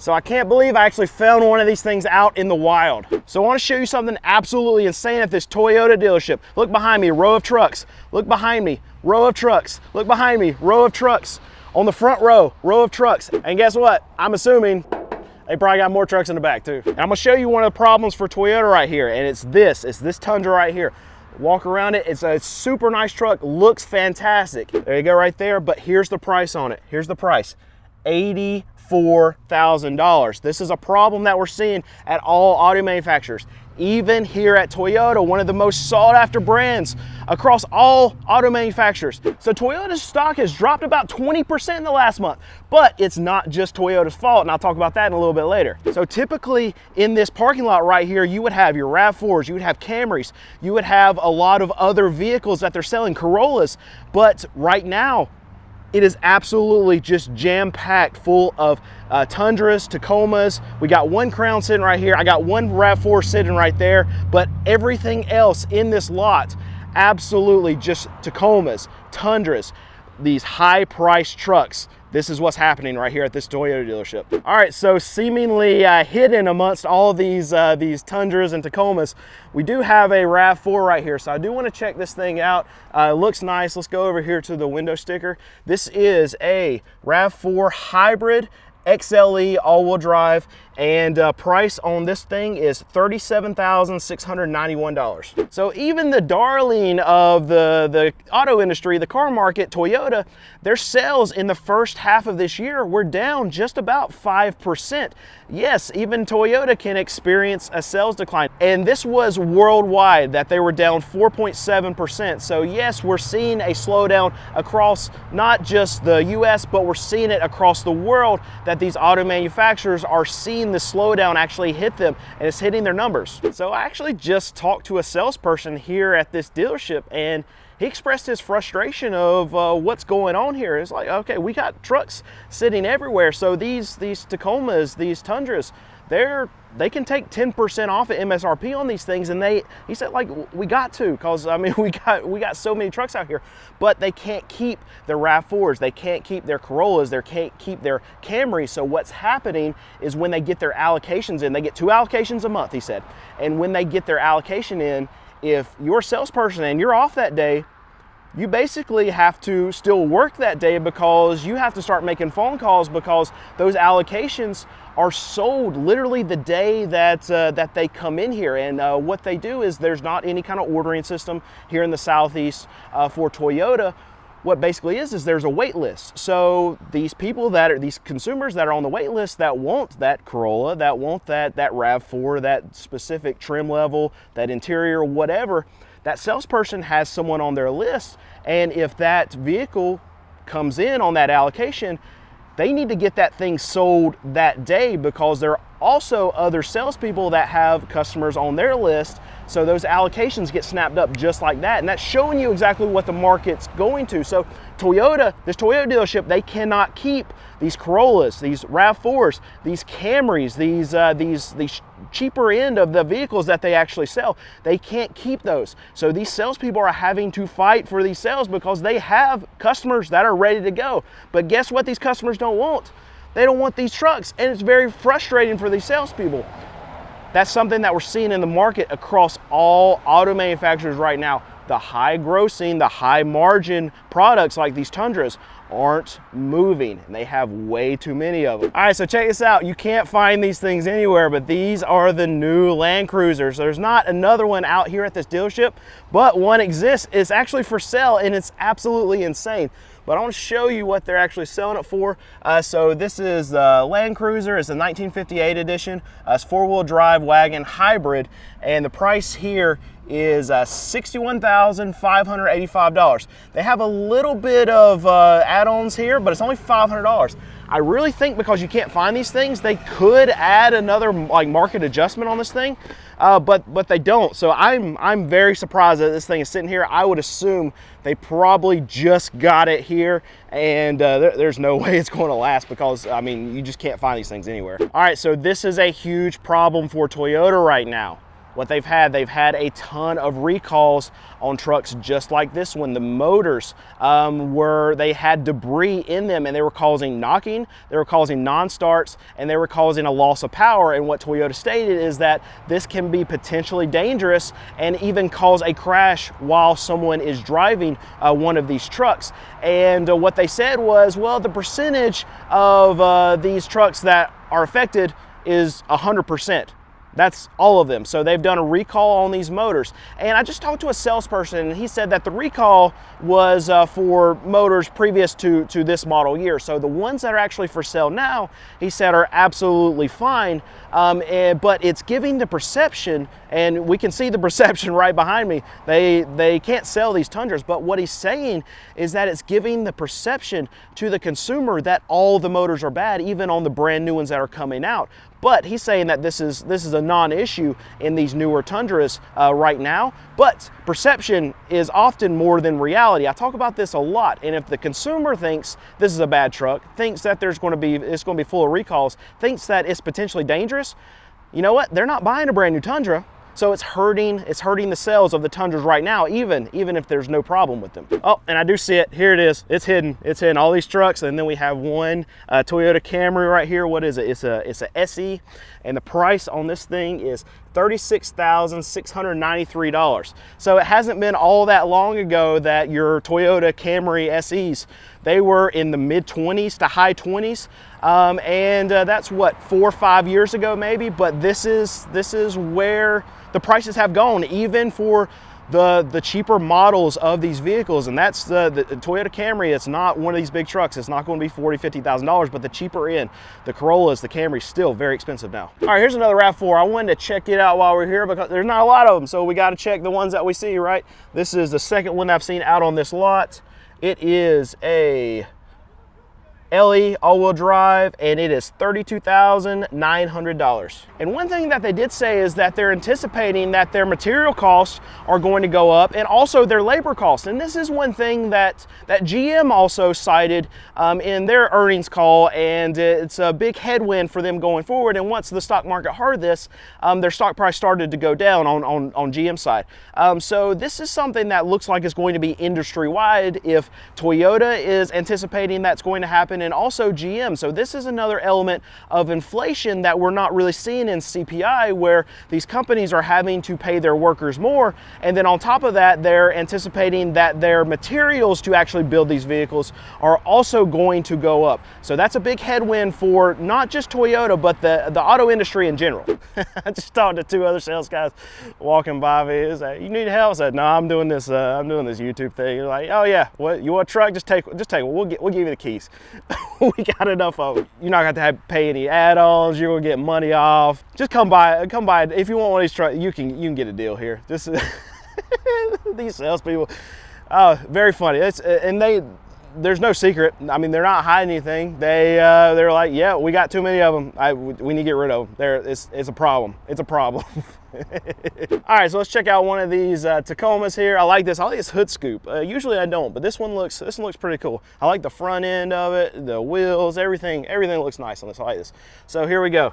So I can't believe I actually found one of these things out in the wild. So I want to show you something absolutely insane at this Toyota dealership. Look behind me, row of trucks. Look behind me, row of trucks. Look behind me, row of trucks. On the front row of trucks. And guess what? I'm assuming they probably got more trucks in the back too. And I'm gonna show you one of the problems for Toyota right here, and it's this Tundra right here. Walk around it, it's a super nice truck, looks fantastic. There you go right there, but here's the price on it. Here's the price, $84,000. This is a problem that we're seeing at all auto manufacturers. Even here at Toyota, one of the most sought after brands across all auto manufacturers. So Toyota's stock has dropped about 20% in the last month, but it's not just Toyota's fault, and I'll talk about that in a little bit later. So typically in this parking lot right here, you would have your RAV4s, you would have Camrys, you would have a lot of other vehicles that they're selling, Corollas, but right now, it is absolutely just jam-packed full of Tundras, Tacomas. We got one Crown sitting right here. I got one RAV4 sitting right there, but everything else in this lot, absolutely just Tacomas, Tundras, these high-priced trucks. This is what's happening right here at this Toyota dealership. All right, so seemingly hidden amongst all of these Tundras and Tacomas, we do have a RAV4 right here. So I do want to check this thing out. It looks nice. Let's go over here to the window sticker. This is a RAV4 hybrid XLE all-wheel drive, and price on this thing is $37,691. So even the darling of the auto industry, the car market, Toyota, their sales in the first half of this year were down just about 5%. Yes, even Toyota can experience a sales decline, and this was worldwide that they were down 4.7%. So yes, we're seeing a slowdown across not just the US, but we're seeing it across the world, that these auto manufacturers are seeing the slowdown actually hit them, and it's hitting their numbers. So I actually just talked to a salesperson here at this dealership, and he expressed his frustration of what's going on here. It's like, okay, we got trucks sitting everywhere. So these Tacomas, these Tundras, they can take 10% off at MSRP on these things, and he said, like, we got to, because I mean we got so many trucks out here, but they can't keep their RAV4s, they can't keep their Corollas, they can't keep their Camrys. So what's happening is when they get their allocations in, they get 2 allocations a month, he said, and when they get their allocation in, if you're a salesperson and you're off that day, you basically have to still work that day, because you have to start making phone calls, because those allocations are sold literally the day that they come in here. And what they do is, there's not any kind of ordering system here in the Southeast for Toyota. What basically is there's a wait list. So these consumers that are on the wait list that want that Corolla, that want that RAV4, that specific trim level, that interior, whatever, that salesperson has someone on their list, and if that vehicle comes in on that allocation, they need to get that thing sold that day, because there are also other salespeople that have customers on their list. So those allocations get snapped up just like that. And that's showing you exactly what the market's going to. So this Toyota dealership, they cannot keep these Corollas, these RAV4s, these Camrys, these cheaper end of the vehicles that they actually sell. They can't keep those. So these salespeople are having to fight for these sales, because they have customers that are ready to go. But guess what these customers don't want? They don't want these trucks, and it's very frustrating for these salespeople. That's something that we're seeing in the market across all auto manufacturers right now. The high grossing, the high margin products like these Tundras aren't moving, and they have way too many of them. All right, so check this out. You can't find these things anywhere, but these are the new Land Cruisers. There's not another one out here at this dealership, but one exists. It's actually for sale, and it's absolutely insane. But I want to show you what they're actually selling it for. So this is the Land Cruiser. It's a 1958 edition. It's 4-wheel drive wagon hybrid, and the price here is $61,585. They have a little bit of add-ons here, but it's only $500. I really think because you can't find these things, they could add another like market adjustment on this thing, but they don't. So I'm very surprised that this thing is sitting here. I would assume they probably just got it here, and there's no way it's going to last, because I mean, you just can't find these things anywhere. All right, so this is a huge problem for Toyota right now. what they've had a ton of recalls on trucks just like this one. The motors they had debris in them, and they were causing knocking, they were causing non-starts, and they were causing a loss of power. And what Toyota stated is that this can be potentially dangerous and even cause a crash while someone is driving one of these trucks. And what they said was, well, the percentage of these trucks that are affected is 100%. That's all of them. So they've done a recall on these motors. And I just talked to a salesperson, and he said that the recall was for motors previous to this model year. So the ones that are actually for sale now, he said, are absolutely fine. But it's giving the perception, and we can see the perception right behind me, they can't sell these Tundras. But what he's saying is that it's giving the perception to the consumer that all the motors are bad, even on the brand new ones that are coming out. But he's saying that this is a non-issue in these newer Tundras right now. But perception is often more than reality. I talk about this a lot. And if the consumer thinks this is a bad truck, thinks that it's going to be full of recalls, thinks that it's potentially dangerous, you know what? They're not buying a brand new Tundra. So it's hurting the sales of the Tundras right now, even if there's no problem with them. Oh, and I do see it. Here it is. It's hidden. It's in all these trucks. And then we have one Toyota Camry right here. What is it? It's a SE, and the price on this thing is $36,693. So it hasn't been all that long ago that your Toyota Camry SEs, they were in the mid-20s to high 20s. That's what, 4 or 5 years ago maybe. But this is where the prices have gone, even for the cheaper models of these vehicles. And that's the Toyota Camry. It's not one of these big trucks. It's not going to be $40,000, $50,000, but the cheaper end, the Corollas, the Camry's still very expensive now. All right, here's another RAV4. I wanted to check it out while we're here because there's not a lot of them, so we got to check the ones that we see, right? This is the second one I've seen out on this lot. It is a LE all-wheel drive, and it is $32,900. And one thing that they did say is that they're anticipating that their material costs are going to go up, and also their labor costs. And this is one thing that GM also cited in their earnings call, and it's a big headwind for them going forward. And once the stock market heard this, their stock price started to go down on GM side. So this is something that looks like it's going to be industry-wide if Toyota is anticipating that's going to happen, and also GM. So this is another element of inflation that we're not really seeing in CPI, where these companies are having to pay their workers more, and then on top of that, they're anticipating that their materials to actually build these vehicles are also going to go up. So that's a big headwind for not just Toyota, but the auto industry in general. I just talked to 2 other sales guys walking by me. He's like, "You need help?" I said, "No, I'm doing this YouTube thing." They're like, "Oh yeah, what, you want a truck? Just take it. We'll give you the keys." We got enough of it. You're not going to have to pay any add-ons. You're going to get money off. Just come by. If you want one of these trucks, you can get a deal here. Just these salespeople, oh, very funny. There's no secret. I mean, they're not hiding anything. They're like, yeah, we got too many of them. We need to get rid of them. It's a problem. It's a problem. All right, so let's check out one of these Tacomas here. I like this. I like this hood scoop. Usually I don't, but this one looks pretty cool. I like the front end of it, the wheels, everything looks nice on this. I like this. So here we go.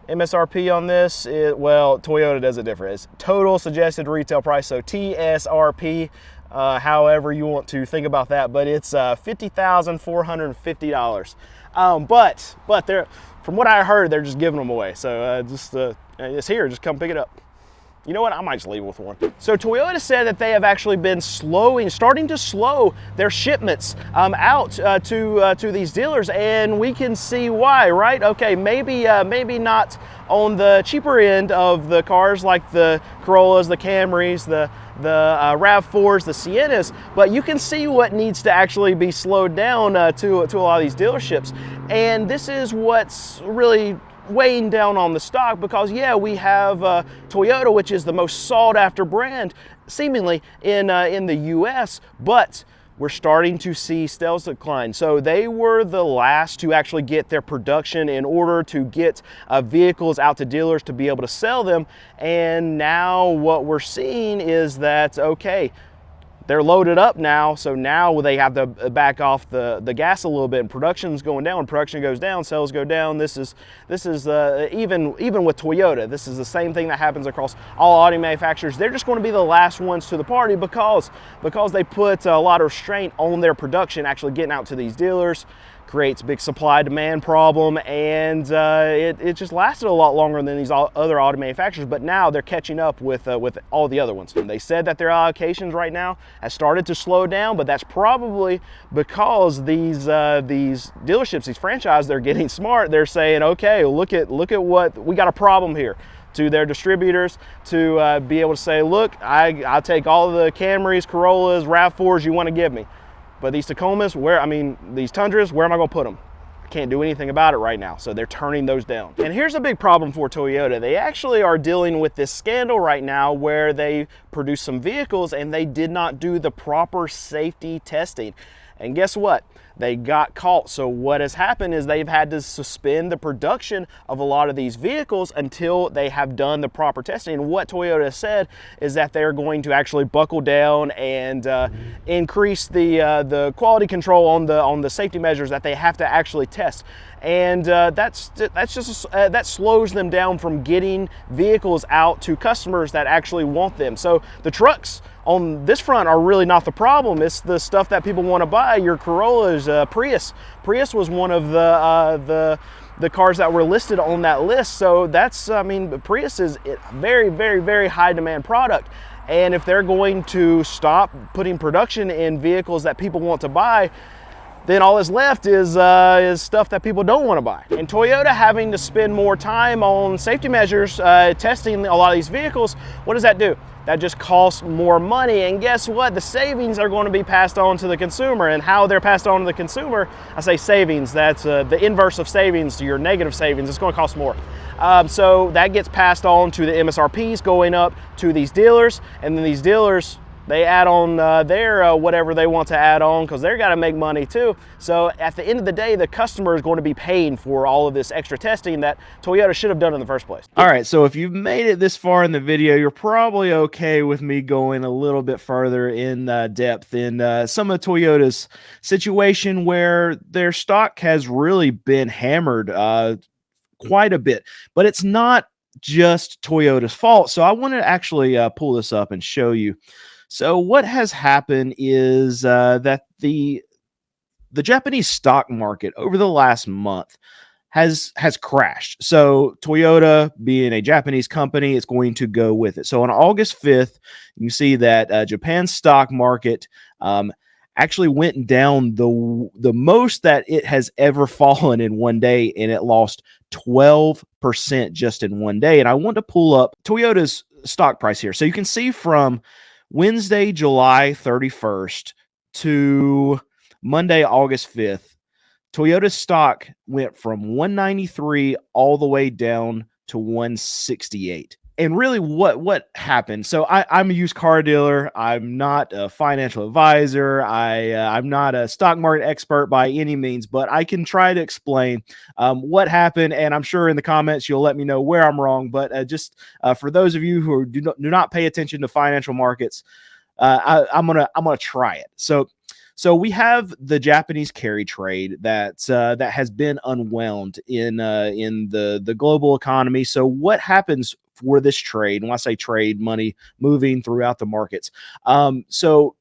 MSRP on this, well, Toyota does it different. It's total suggested retail price, so TSRP. However you want to think about that, but it's $50,450. But from what I heard, they're just giving them away. So it's here, just come pick it up. You know what? I might just leave with one. So Toyota said that they have actually been starting to slow their shipments out to these dealers, and we can see why, right? Okay, maybe not on the cheaper end of the cars like the Corollas, the Camrys, the RAV4s, the Siennas, but you can see what needs to actually be slowed down to a lot of these dealerships. And this is what's really weighing down on the stock, because yeah, we have Toyota, which is the most sought after brand seemingly in the US, but we're starting to see sales decline. So they were the last to actually get their production in order to get vehicles out to dealers to be able to sell them. And now what we're seeing is that, okay, they're loaded up now, so now they have to back off the gas a little bit, and production's going down. When production goes down, sales go down. This is even with Toyota, this is the same thing that happens across all auto manufacturers. They're just going to be the last ones to the party because they put a lot of restraint on their production actually getting out to these dealers. Creates big supply demand problem, and it just lasted a lot longer than these other auto manufacturers, but now they're catching up with all the other ones. And they said that their allocations right now has started to slow down, but that's probably because these dealerships, these franchises, they're getting smart. They're saying, okay, look at what we got, a problem here, to their distributors, to be able to say, look, I'll take all the Camrys, Corollas, RAV4s you want to give me. But these Tacomas, these Tundras, where am I going to put them? I can't do anything about it right now, so they're turning those down. And here's a big problem for Toyota. They actually are dealing with this scandal right now where they produced some vehicles and they did not do the proper safety testing. And guess what? They got caught. So what has happened is they've had to suspend the production of a lot of these vehicles until they have done the proper testing. And what Toyota said is that they're going to actually buckle down and increase the quality control on the safety measures that they have to actually test. And that slows them down from getting vehicles out to customers that actually want them. So the trucks on this front are really not the problem. It's the stuff that people want to buy. Your Corollas, Prius. Prius was one of the cars that were listed on that list. So that's, Prius is a very, very, very high demand product. And if they're going to stop putting production in vehicles that people want to buy, then all that's left is stuff that people don't want to buy. And Toyota having to spend more time on safety measures, testing a lot of these vehicles, what does that do? That just costs more money. And guess what? The savings are going to be passed on to the consumer. And how they're passed on to the consumer, I say savings, that's the inverse of savings to your negative savings. It's going to cost more. So that gets passed on to the MSRPs going up to these dealers, and then these dealers, they add on their whatever they want to add on, because they're got to make money too. So at the end of the day, the customer is going to be paying for all of this extra testing that Toyota should have done in the first place. All right, so if you've made it this far in the video, you're probably okay with me going a little bit further in depth in some of Toyota's situation where their stock has really been hammered quite a bit, but it's not just Toyota's fault. So I want to actually pull this up and show you. So what has happened is that the Japanese stock market over the last month has crashed. So Toyota, being a Japanese company, is going to go with it. So on August 5th, you see that Japan's stock market actually went down the most that it has ever fallen in one day, and it lost 12% just in one day. And I want to pull up Toyota's stock price here. So you can see from Wednesday, July 31st to Monday, August 5th, Toyota's stock went from 193 all the way down to 168. And really what happened? So I'm a used car dealer. I'm not a financial advisor. I'm not a stock market expert by any means, but I can try to explain what happened. And I'm sure in the comments you'll let me know where I'm wrong. But just for those of you who do not pay attention to financial markets, I'm gonna try it. So we have the Japanese carry trade that has been unwound in the global economy. So what happens for this trade? And when I say trade, money moving throughout the markets. So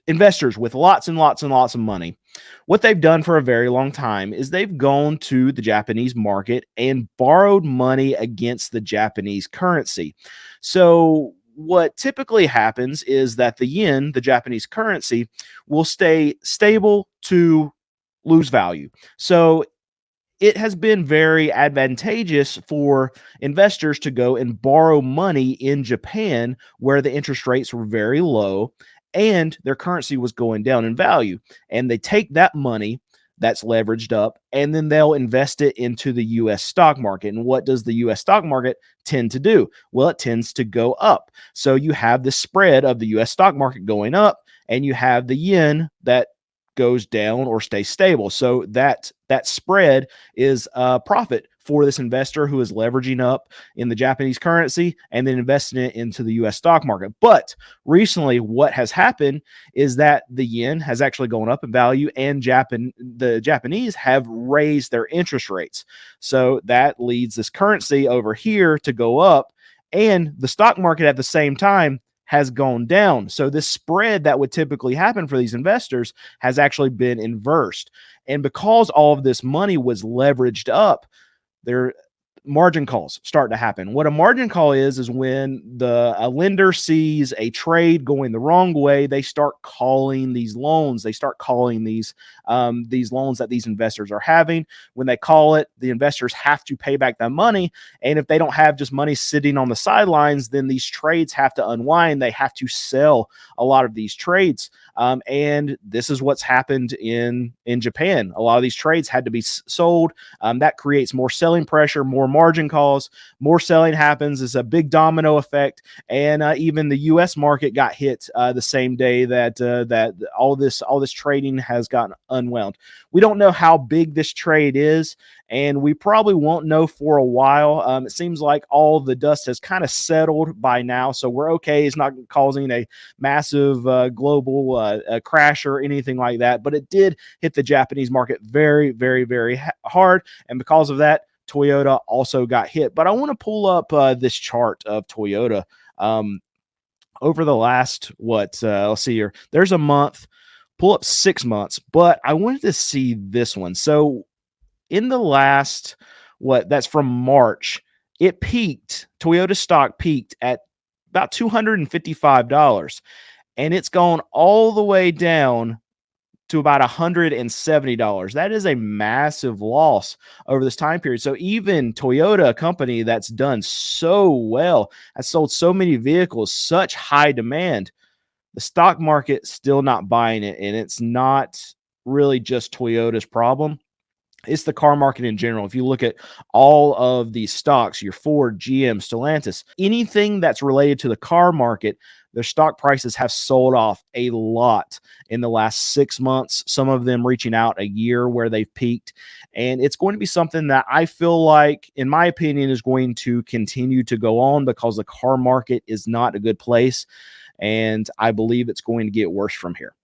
investors with lots and lots and lots of money, what they've done for a very long time is they've gone to the Japanese market and borrowed money against the Japanese currency. So what typically happens is that the yen, the Japanese currency, will stay stable to lose value. So it has been very advantageous for investors to go and borrow money in Japan, where the interest rates were very low and their currency was going down in value. And they take that money that's leveraged up, and then they'll invest it into the U.S. stock market. And what does the U.S. stock market tend to do? Well, it tends to go up. So you have the spread of the U.S. stock market going up, and you have the yen that goes down or stays stable. So that spread is a profit for this investor who is leveraging up in the Japanese currency and then investing it into the US stock market. But recently, what has happened is that the yen has actually gone up in value, and the Japanese have raised their interest rates. So that leads this currency over here to go up, and the stock market at the same time has gone down. So this spread that would typically happen for these investors has actually been inversed. And because all of this money was leveraged up, their margin calls start to happen. What a margin call is when a lender sees a trade going the wrong way, they start calling these loans. They start calling these loans that these investors are having. When they call it, the investors have to pay back that money. And if they don't have just money sitting on the sidelines, then these trades have to unwind. They have to sell a lot of these trades. And this is what's happened in Japan. A lot of these trades had to be sold. That creates more selling pressure, more margin calls, more selling happens. It's a big domino effect. And even the U.S. market got hit the same day that all this trading has gotten unwound. We don't know how big this trade is, and we probably won't know for a while. It seems like all the dust has kind of settled by now, so we're okay. It's not causing a massive global crash or anything like that, but it did hit the Japanese market very, very, very hard, and because of that, Toyota also got hit. But I want to pull up this chart of Toyota over the last, let's see here. There's a month. Pull up 6 months, but I wanted to see this one. So in the last, that's from March, it peaked. Toyota stock peaked at about $255, and it's gone all the way down to about $170. That is a massive loss over this time period. So even Toyota, a company that's done so well, has sold so many vehicles, such high demand, the stock market still not buying it. And it's not really just Toyota's problem. It's the car market in general. If you look at all of these stocks, your Ford, GM, Stellantis, anything that's related to the car market, their stock prices have sold off a lot in the last 6 months, some of them reaching out a year where they've peaked. And it's going to be something that I feel like, in my opinion, is going to continue to go on because the car market is not a good place. And I believe it's going to get worse from here.